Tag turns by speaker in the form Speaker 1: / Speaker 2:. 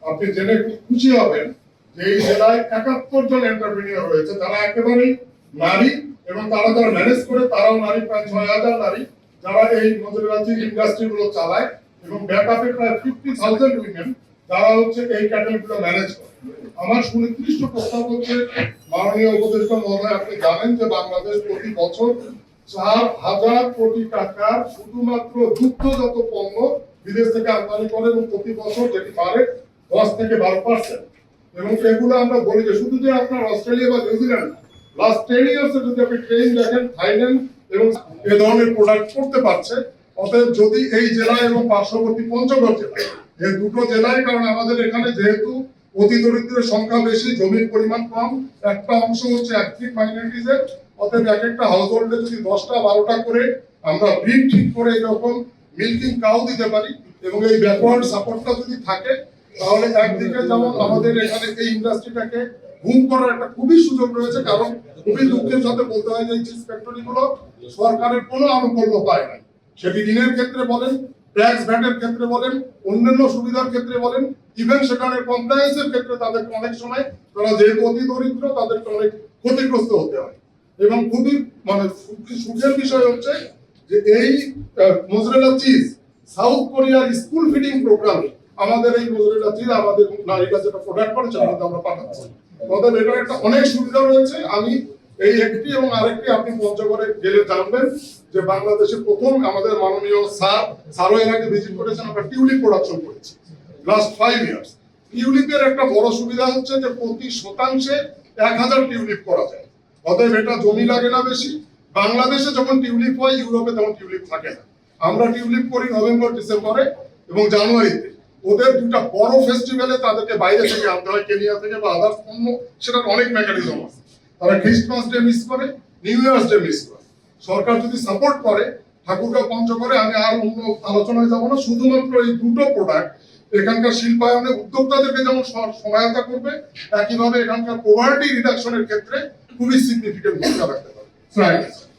Speaker 1: আপনি জেনে খুব খুশি হবেন যে এই জেলায় ৭১ জন এন্টারপ্রেনিয়র রয়েছে যারা একেবারেই নারী, এবং তারা যারা ম্যানেজ করে তারাও নারী, প্রায় ৬,০০০ নারী যারা এই মজুরাচির ইন্ডাস্ট্রি গুলো চালায়, এবং ব্যাকআপে প্রায় 50,000 উইমেন যারা হচ্ছে এই ক্যাটেল গুলো ম্যানেজ করে। আমার সুনির্দিষ্ট প্রস্তাব হচ্ছে, মাননীয় উপদেষ্টা মহোদয়, আপনি জানেন যে বাংলাদেশ প্রতি বছর ৪,০০০ কোটি টাকার শুধুমাত্র দুগ্ধজাত পণ্য বিদেশ থেকে আমদানি করে, এবং প্রতি বছর যেটি বাড়ে 10 থেকে 12%। এবং এগুলো আমরা বলি যে শুধু যে আপনার অস্ট্রেলিয়া বা নিউজিল্যান্ড, লাস্ট 10 ইয়ার্স যদি আপনি ট্রেন দেখেন, থাইল্যান্ড এবং এ ধরনের প্রোডাক্ট করতে পারছে। অতএব যদি এই জেলায় এবং পার্শ্ববর্তী পঞ্চগড় জেলায়, এই দুটো জেলায়, কারণ আমাদের এখানে যেহেতু অতি দরিদ্রের সংখ্যা বেশি, জমির পরিমাণ কম, একটা অংশ হচ্ছে এথনিক মাইনরিটিজের, অতএব এক একটা হাউস হোল্ডে যদি 10টা 12টা করে আমরা ব্রিড ঠিক করে এরকম মিল্কিং কাউ দিতে পারি, এবং এই ব্যাকওয়ার্ড সাপোর্টটা যদি থাকে, তাহলে একদিকে যেমন আমাদের এখানে এই ইন্ডাস্ট্রিটাকে বুম করার একটা খুবই সুযোগ রয়েছে। কারণ খুবই দুঃখের সাথে বলতে হয় যে চিজ ফ্যাক্টরি গুলো সরকারের কোনো আনুকূল্য পায় না, সেটি ঋণের ক্ষেত্রে বলেন, ট্যাক্স ভ্যাটের ক্ষেত্রে বলেন, অন্যান্য সুবিধার ক্ষেত্রে বলেন, ইভেন সেখানে কমপ্লায়েন্সের ক্ষেত্রে তাদেরকে অনেক সময়, তারা যেহেতু অতি দরিদ্র, তাদেরকে অনেক ক্ষতিগ্রস্ত হতে হয়। এবং খুবই সুখের বিষয় হচ্ছে যে এই মোজরেলা চিজ সাউথ কোরিয়ার স্কুল ফিডিং প্রোগ্রামে আমাদের এই মোজরেলা চিজ আমাদের নারীরা যেটা প্রোডাক্ট করে সেটা আমরা পাঠাচ্ছি। তাদের এটার একটা অনেক সুবিধা রয়েছে। আমি এই একটি এবং আরেকটি আপনি পঞ্চগড়ে গেলে জানবেন যে বাংলাদেশে প্রথম আমাদের মাননীয় স্যারও এর আগে ভিজিট করেছেন, আমরা টিউলিপ প্রোডাকশন করেছি লাস্ট 5 ইয়ার্স। টিউলিপের একটা বড় সুবিধা হচ্ছে যে প্রতি শতাংশে 1000 টিউলিপ করা যায়। অতএব এটা জমি লাগে না বেশি। বাংলাদেশে যখন টিউলিপ হয়, ইউরোপে তেমন টিউলিপ থাকে না। আমরা টিউলিপ করি নভেম্বর ডিসেম্বরে এবং জানুয়ারিতে। ওদের দুটা বড় ফেস্টিভ্যালে তাদেরকে বাইরে থেকে আনতে হয়, কেনিয়া থেকে বা আদার্স পণ্য, সেটার অনেক মেকানিজম আছে। তারা ক্রিসমাস ডে মিস করে, নিউ ইয়ার্স ডে মিস করে। সরকার যদি সাপোর্ট করে, ঠাকুরগাঁও পঞ্চগড়ে, আমি আর অন্য আলোচনায় যাবো না, শুধুমাত্র এই দুটো প্রোডাক্ট এখানকার শিল্পায়নে উদ্যোক্তাদেরকে যেমন সহায়তা করবে, একইভাবে এখানকার পভার্টি রিডাকশনের ক্ষেত্রে খুবই সিগনিফিকেন্ট ভূমিকা রাখতে পারবে।